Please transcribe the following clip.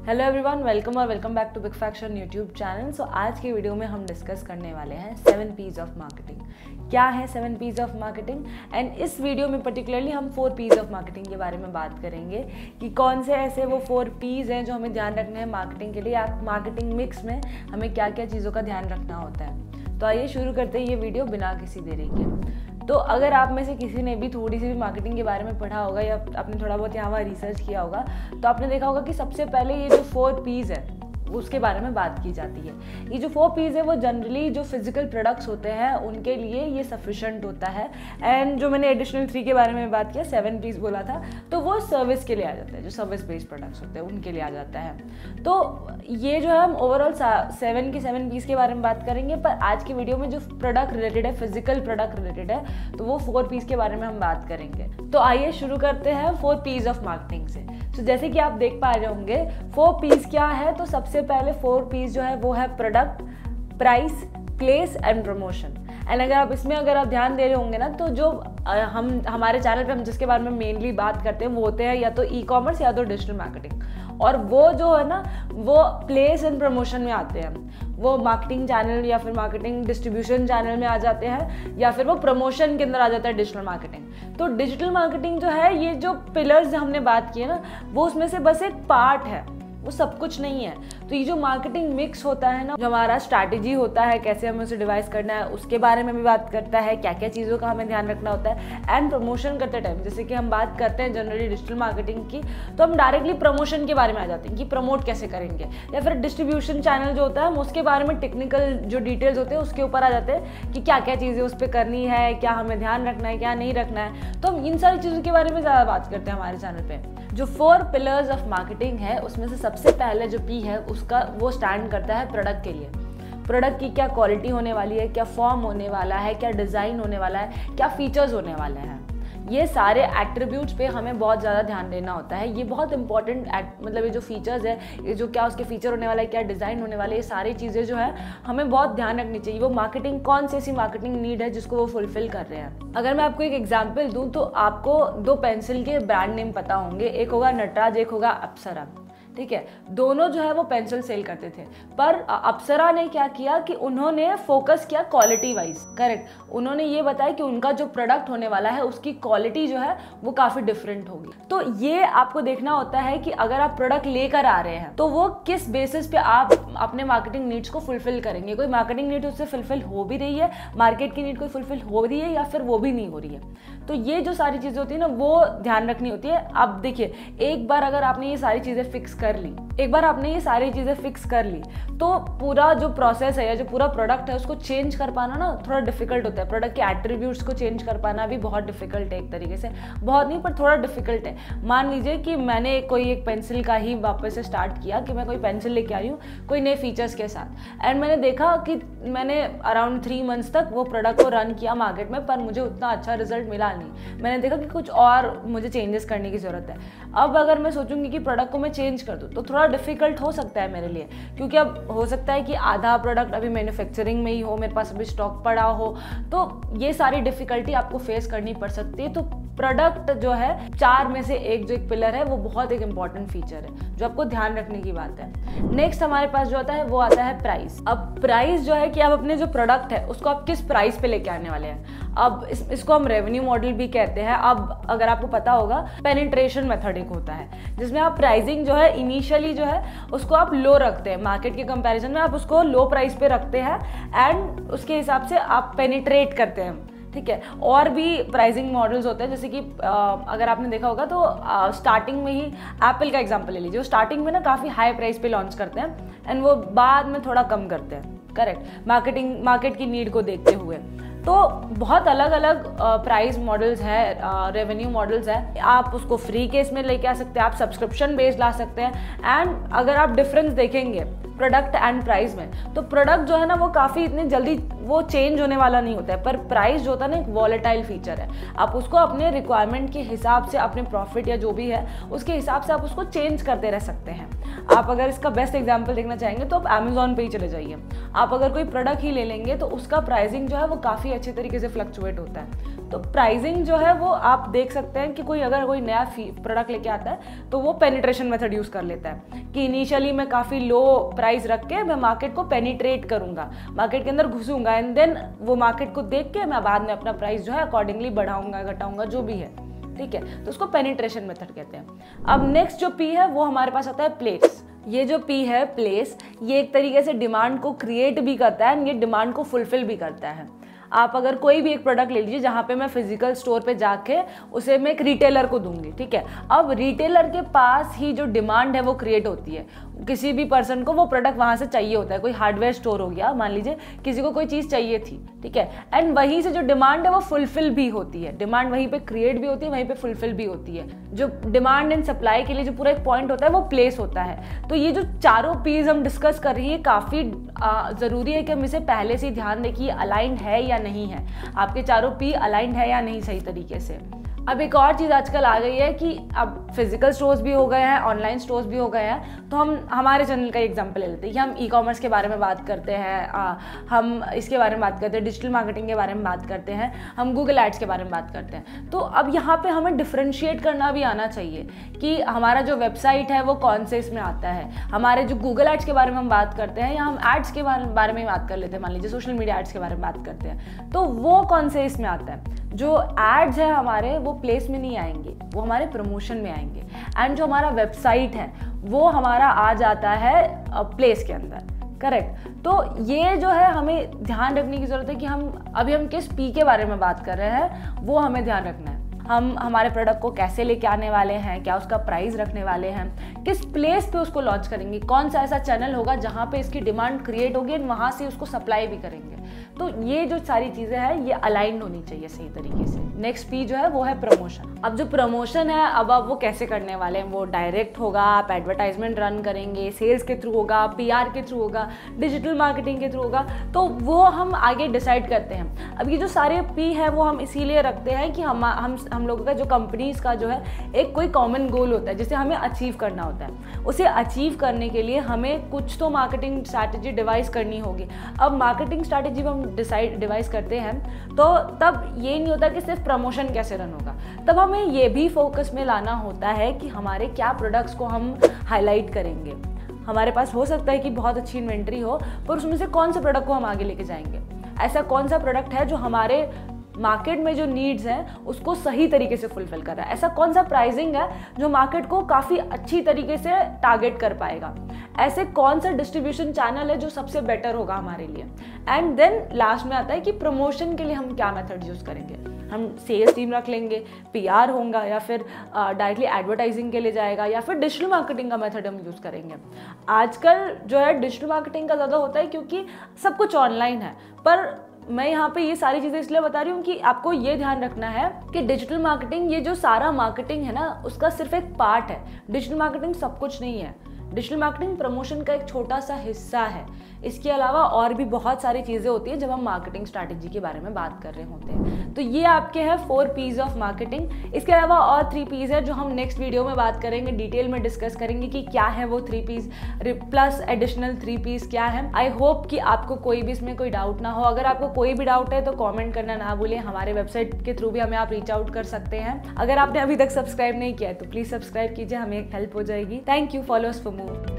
Hello everyone, welcome और welcome back to big faction YouTube channel. So आज की video में हम डिस्कस करने वाले हैं 7 P's ऑफ मार्केटिंग। क्या है 7 P's ऑफ मार्केटिंग? एंड इस वीडियो में पर्टिकुलरली हम 4 P's ऑफ मार्केटिंग के बारे में बात करेंगे कि कौन से ऐसे वो 4 P's हैं जो हमें ध्यान रखने हैं मार्केटिंग के लिए, या मार्केटिंग मिक्स में हमें क्या क्या चीज़ों का ध्यान रखना होता है। तो आइए शुरू करते हैं ये वीडियो बिना किसी देरी के। तो अगर आप में से किसी ने भी थोड़ी सी भी मार्केटिंग के बारे में पढ़ा होगा या आपने थोड़ा बहुत यहाँ वहाँ रिसर्च किया होगा, तो आपने देखा होगा कि सबसे पहले ये जो 4 P's है उसके बारे में बात की जाती है। ये जो 4 P's है वो जनरली जो फिजिकल प्रोडक्ट्स होते हैं उनके लिए ये सफिशेंट होता है। एंड जो मैंने एडिशनल 3 के बारे में बात किया, 7 P's बोला था, तो वो सर्विस के लिए आ जाता है। जो सर्विस बेस्ड प्रोडक्ट्स होते हैं उनके लिए आ जाता है। तो ये जो है हम ओवरऑल 7 P's के बारे में बात करेंगे, पर आज की वीडियो में जो प्रोडक्ट रिलेटेड है, फिजिकल प्रोडक्ट रिलेटेड है, तो वो 4 P's के बारे में हम बात करेंगे। तो आइए शुरू करते हैं 4 P's ऑफ मार्केटिंग से। तो जैसे कि आप देख पा रहे होंगे 4 P's क्या है, तो सबसे पहले 4 P's जो है वो है product, price, place and promotion. And अगर आप ध्यान दे रहे होंगे ना, तो जो हमारे चैनल पे हम जिसके बारे में मेनली बात करते हैं वो होते हैं या तो ई कॉमर्स या तो डिजिटल मार्केटिंग, और वो जो है ना वो प्लेस एंड प्रमोशन में आते हैं। वो मार्केटिंग चैनल या फिर मार्केटिंग डिस्ट्रीब्यूशन चैनल में आ जाते हैं, या फिर वो प्रमोशन के अंदर आ जाता है डिजिटल मार्केटिंग। तो डिजिटल मार्केटिंग जो है, ये जो पिलर्स हमने बात की है ना, वो उसमें से बस एक पार्ट है, वो सब कुछ नहीं है। तो ये जो मार्केटिंग मिक्स होता है ना, जो हमारा स्ट्रैटेजी होता है, कैसे हमें उसे डिवाइस करना है, उसके बारे में भी बात करता है, क्या क्या चीज़ों का हमें ध्यान रखना होता है। एंड प्रमोशन करते टाइम, जैसे कि हम बात करते हैं जनरली डिजिटल मार्केटिंग की, तो हम डायरेक्टली प्रमोशन के बारे में आ जाते हैं कि प्रमोट कैसे करेंगे, या फिर डिस्ट्रीब्यूशन चैनल जो होता है हम उसके बारे में टेक्निकल जो डिटेल्स होते हैं उसके ऊपर आ जाते हैं कि क्या क्या चीज़ें उस पर करनी है, क्या हमें ध्यान रखना है, क्या नहीं रखना है। तो हम इन सारी चीज़ों के बारे में ज़्यादा बात करते हैं हमारे चैनल पर। जो 4 पिलर्स ऑफ मार्केटिंग है उसमें से सबसे पहले जो P है उसका वो स्टैंड करता है प्रोडक्ट के लिए। प्रोडक्ट की क्या क्वालिटी होने वाली है, क्या फॉर्म होने वाला है, क्या डिज़ाइन होने वाला है, क्या फीचर्स होने वाले हैं। ये सारे एट्रीब्यूट्स पे हमें बहुत ज़्यादा ध्यान देना होता है। ये बहुत इंपॉर्टेंट मतलब ये जो फीचर्स है, ये जो क्या उसके फीचर होने वाला है, क्या डिज़ाइन होने वाला है, ये सारी चीज़ें जो है हमें बहुत ध्यान रखनी चाहिए। वो मार्केटिंग कौन सी ऐसी मार्केटिंग नीड है जिसको वो फुलफिल कर रहे हैं। अगर मैं आपको एक एग्जाम्पल दूँ तो आपको 2 पेंसिल के ब्रांड नेम पता होंगे, एक होगा नटराज, एक होगा अप्सरा। ठीक है, दोनों जो है वो पेंसिल सेल करते थे, पर अप्सरा ने क्या किया कि उन्होंने फोकस किया क्वालिटी वाइज। करेक्ट, उन्होंने ये बताया कि उनका जो प्रोडक्ट होने वाला है उसकी क्वालिटी जो है वो काफ़ी डिफरेंट होगी। तो ये आपको देखना होता है कि अगर आप प्रोडक्ट लेकर आ रहे हैं तो वो किस बेसिस पे आप अपने मार्केटिंग नीड्स को फुलफिल करेंगे। कोई मार्केटिंग नीड उससे फुलफिल हो भी रही है, मार्केट की नीड कोई फुलफिल हो रही है, या फिर वो भी नहीं हो रही है। तो ये जो सारी चीज़ें होती है ना वो ध्यान रखनी होती है। अब देखिए, एक बार अगर आपने ये सारी चीज़ें फिक्स कर ली, एक बार आपने ये सारी चीज़ें फिक्स कर ली, तो पूरा जो प्रोसेस है या जो पूरा प्रोडक्ट है उसको चेंज कर पाना ना थोड़ा डिफिकल्ट होता है। प्रोडक्ट के एट्रीब्यूट्स को चेंज कर पाना भी बहुत डिफिकल्ट है, एक तरीके से, बहुत नहीं पर थोड़ा डिफिकल्ट है। मान लीजिए कि मैंने कोई एक पेंसिल का ही वापस से स्टार्ट किया, कि मैं कोई पेंसिल लेके आई हूँ कोई नए फीचर्स के साथ, एंड मैंने देखा कि मैंने अराउंड 3 मंथ्स तक वो प्रोडक्ट को रन किया मार्केट में, पर मुझे उतना अच्छा रिजल्ट मिला नहीं। मैंने देखा कि कुछ और मुझे चेंजेस करने की ज़रूरत है। अब अगर मैं सोचूंगी कि प्रोडक्ट को मैं चेंज कर दूँ तो थोड़ा डिफिकल्ट हो सकता है मेरे लिए, क्योंकि अब हो सकता है कि आधा प्रोडक्ट अभी मैन्युफैक्चरिंग में ही हो, मेरे पास अभी स्टॉक पड़ा हो, तो ये सारी डिफिकल्टी आपको फेस करनी पड़ सकती है। तो प्रोडक्ट जो है 4 में से जो एक पिलर है वो बहुत एक इंपॉर्टेंट फीचर है जो आपको ध्यान रखने की बात है। नेक्स्ट हमारे पास जो आता है वो आता है प्राइस। अब प्राइस जो है कि आप अपने जो प्रोडक्ट है उसको आप किस प्राइस पे लेके आने वाले हैं। अब इसको हम रेवेन्यू मॉडल भी कहते हैं। अब अगर आपको पता होगा, पेनिट्रेशन मेथड एक होता है जिसमें आप प्राइसिंग जो है इनिशियली जो है उसको आप लो रखते हैं, मार्केट के कंपैरिजन में आप उसको लो प्राइस पे रखते हैं, एंड उसके हिसाब से आप पेनिट्रेट करते हैं। ठीक है, और भी प्राइसिंग मॉडल्स होते हैं, जैसे कि अगर आपने देखा होगा तो स्टार्टिंग में ही एप्पल का एग्जांपल ले लीजिए। वो स्टार्टिंग में ना काफ़ी हाई प्राइस पे लॉन्च करते हैं एंड वो बाद में थोड़ा कम करते हैं। करेक्ट, मार्केट की नीड को देखते हुए। तो बहुत अलग अलग प्राइस मॉडल्स है, रेवेन्यू मॉडल्स है। आप उसको फ्री केस में लेके आ सकते हैं, आप सब्सक्रिप्शन बेस्ड ला सकते हैं। एंड अगर आप डिफरेंस देखेंगे प्रोडक्ट एंड प्राइस में, तो प्रोडक्ट जो है ना वो काफ़ी इतनी जल्दी वो चेंज होने वाला नहीं होता है, पर प्राइस जो होता है ना एक वॉलेटाइल फीचर है। आप उसको अपने रिक्वायरमेंट के हिसाब से, अपने प्रॉफिट या जो भी है उसके हिसाब से आप उसको चेंज करते रह सकते हैं। आप अगर इसका बेस्ट एग्जांपल देखना चाहेंगे तो आप अमेजोन पे ही चले जाइए। आप अगर कोई प्रोडक्ट ही ले लेंगे तो उसका प्राइसिंग जो है वो काफ़ी अच्छे तरीके से फ्लक्चुएट होता है। तो प्राइसिंग जो है वो आप देख सकते हैं कि अगर कोई नया प्रोडक्ट लेके आता है तो वो पेनिट्रेशन मेथड यूज़ कर लेता है कि इनिशियली मैं काफ़ी लो प्राइस रख के मैं मार्केट को पेनिट्रेट करूँगा, मार्केट के अंदर घुसूंगा, एंड देन वो मार्केट को देख के मैं बाद में अपना प्राइस जो है अकॉर्डिंगली बढ़ाऊंगा घटाऊंगा जो भी है, ठीक है। तो उसको पेनिट्रेशन मेथड कहते हैं। अब नेक्स्ट जो पी है वो हमारे पास आता है प्लेस। ये जो पी है प्लेस, ये एक तरीके से डिमांड को क्रिएट भी करता है, ये डिमांड को फुलफिल भी करता है। आप अगर कोई भी एक प्रोडक्ट ले लीजिए जहाँ पे मैं फिजिकल स्टोर पे जाके उसे मैं एक रिटेलर को दूंगी, ठीक है। अब रिटेलर के पास ही जो डिमांड है वो क्रिएट होती है, किसी भी पर्सन को वो प्रोडक्ट वहाँ से चाहिए होता है। कोई हार्डवेयर स्टोर हो गया, मान लीजिए किसी को कोई चीज़ चाहिए थी, ठीक है, एंड वहीं से जो डिमांड है वो फुलफिल भी होती है, डिमांड वहीं पे क्रिएट भी होती है, वहीं पे फुलफिल भी होती है। जो डिमांड एंड सप्लाई के लिए जो पूरा एक पॉइंट होता है वो प्लेस होता है। तो ये जो चारों पीज हम डिस्कस कर रही है काफ़ी ज़रूरी है कि हम इसे पहले से ही ध्यान दें कि अलाइंड है या नहीं है, आपके चारों पी अलाइंड है या नहीं सही तरीके से। अब एक और चीज़ आजकल आ गई है कि अब फिजिकल स्टोर्स भी हो गए हैं, ऑनलाइन स्टोर्स भी हो गए हैं। तो हम हमारे चैनल का एग्जांपल ले लेते हैं कि हम ई कॉमर्स के बारे में बात करते हैं, हम इसके बारे में बात करते हैं, डिजिटल मार्केटिंग के बारे में बात करते हैं, हम गूगल एड्स के बारे में बात करते हैं। तो अब यहाँ पे हमें डिफ्रेंशिएट करना भी आना चाहिए कि हमारा जो वेबसाइट है वो कौन से इसमें आता है। हमारे जो गूगल एड्स के बारे में हम बात करते हैं या हम एड्स के बारे में बात कर लेते हैं, मान लीजिए सोशल मीडिया एड्स के बारे में बात करते हैं, तो वो कौन से इसमें आता है। जो एड्स है हमारे वो प्लेस में नहीं आएंगे, वो हमारे प्रमोशन में आएंगे, एंड जो हमारा वेबसाइट है वो हमारा आ जाता है प्लेस के अंदर, करेक्ट। तो ये जो है हमें ध्यान रखने की ज़रूरत है कि हम किस पी के बारे में बात कर रहे हैं, वो हमें ध्यान रखना है। हम हमारे प्रोडक्ट को कैसे लेके आने वाले हैं, क्या उसका प्राइस रखने वाले हैं, किस प्लेस पे उसको लॉन्च करेंगे, कौन सा ऐसा चैनल होगा जहाँ पे इसकी डिमांड क्रिएट होगी और वहाँ से उसको सप्लाई भी करेंगे। तो ये जो सारी चीज़ें हैं ये अलाइंड होनी चाहिए सही तरीके से। नेक्स्ट पी जो है वो है प्रमोशन। अब जो प्रमोशन है अब आप वो कैसे करने वाले हैं, वो डायरेक्ट होगा, आप एडवर्टाइजमेंट रन करेंगे, सेल्स के थ्रू होगा, PR के थ्रू होगा, डिजिटल मार्केटिंग के थ्रू होगा, तो वो हम आगे डिसाइड करते हैं। अब ये जो सारे पी है वो हम इसीलिए रखते हैं कि हम लोगों का जो कंपनीज का जो है एक कोई कॉमन गोल होता है जिसे हमें अचीव करना होता है। उसे अचीव करने के लिए हमें कुछ तो मार्केटिंग स्ट्रैटेजी डिवाइस करनी होगी। अब मार्केटिंग स्ट्रैटेजी हम डिवाइस करते हैं तो तब ये नहीं होता कि सिर्फ प्रमोशन कैसे रन होगा, तब हमें ये भी फोकस में लाना होता है कि हमारे क्या प्रोडक्ट्स को हम हाईलाइट करेंगे। हमारे पास हो सकता है कि बहुत अच्छी इन्वेंट्री हो, पर उसमें से कौन से प्रोडक्ट को हम आगे लेके जाएंगे, ऐसा कौन सा प्रोडक्ट है जो हमारे मार्केट में जो नीड्स हैं उसको सही तरीके से फुलफिल कर रहा है, ऐसा कौन सा प्राइसिंग है जो मार्केट को काफ़ी अच्छी तरीके से टारगेट कर पाएगा, ऐसे कौन सा डिस्ट्रीब्यूशन चैनल है जो सबसे बेटर होगा हमारे लिए। एंड देन लास्ट में आता है कि प्रमोशन के लिए हम क्या मेथड यूज़ करेंगे। हम सेल्स टीम रख लेंगे, PR होगा, या फिर डायरेक्टली एडवर्टाइजिंग के लिए जाएगा, या फिर डिजिटल मार्केटिंग का मेथड हम यूज़ करेंगे। आजकल जो है डिजिटल मार्केटिंग का ज़्यादा होता है क्योंकि सब कुछ ऑनलाइन है, पर मैं यहाँ पे ये सारी चीज़ें इसलिए बता रही हूँ कि आपको ये ध्यान रखना है कि डिजिटल मार्केटिंग, ये जो सारा मार्केटिंग है ना, उसका सिर्फ एक पार्ट है। डिजिटल मार्केटिंग सब कुछ नहीं है। डिजिटल मार्केटिंग प्रमोशन का एक छोटा सा हिस्सा है। इसके अलावा और भी बहुत सारी चीज़ें होती हैं जब हम मार्केटिंग स्ट्रैटेजी के बारे में बात कर रहे होते हैं। तो ये आपके हैं 4 P's ऑफ मार्केटिंग। इसके अलावा और 3 P's है जो हम नेक्स्ट वीडियो में बात करेंगे, डिटेल में डिस्कस करेंगे कि क्या है वो 3 P's प्लस एडिशनल 3 P's क्या है। आई होप कि आपको कोई भी इसमें कोई डाउट ना हो। अगर आपको कोई भी डाउट है तो कॉमेंट करना ना भूलें। हमारे वेबसाइट के थ्रू भी हमें आप रीच आउट कर सकते हैं। अगर आपने अभी तक सब्सक्राइब नहीं किया है तो प्लीज़ सब्सक्राइब कीजिए, हमें हेल्प हो जाएगी। Thank you, follow us for more.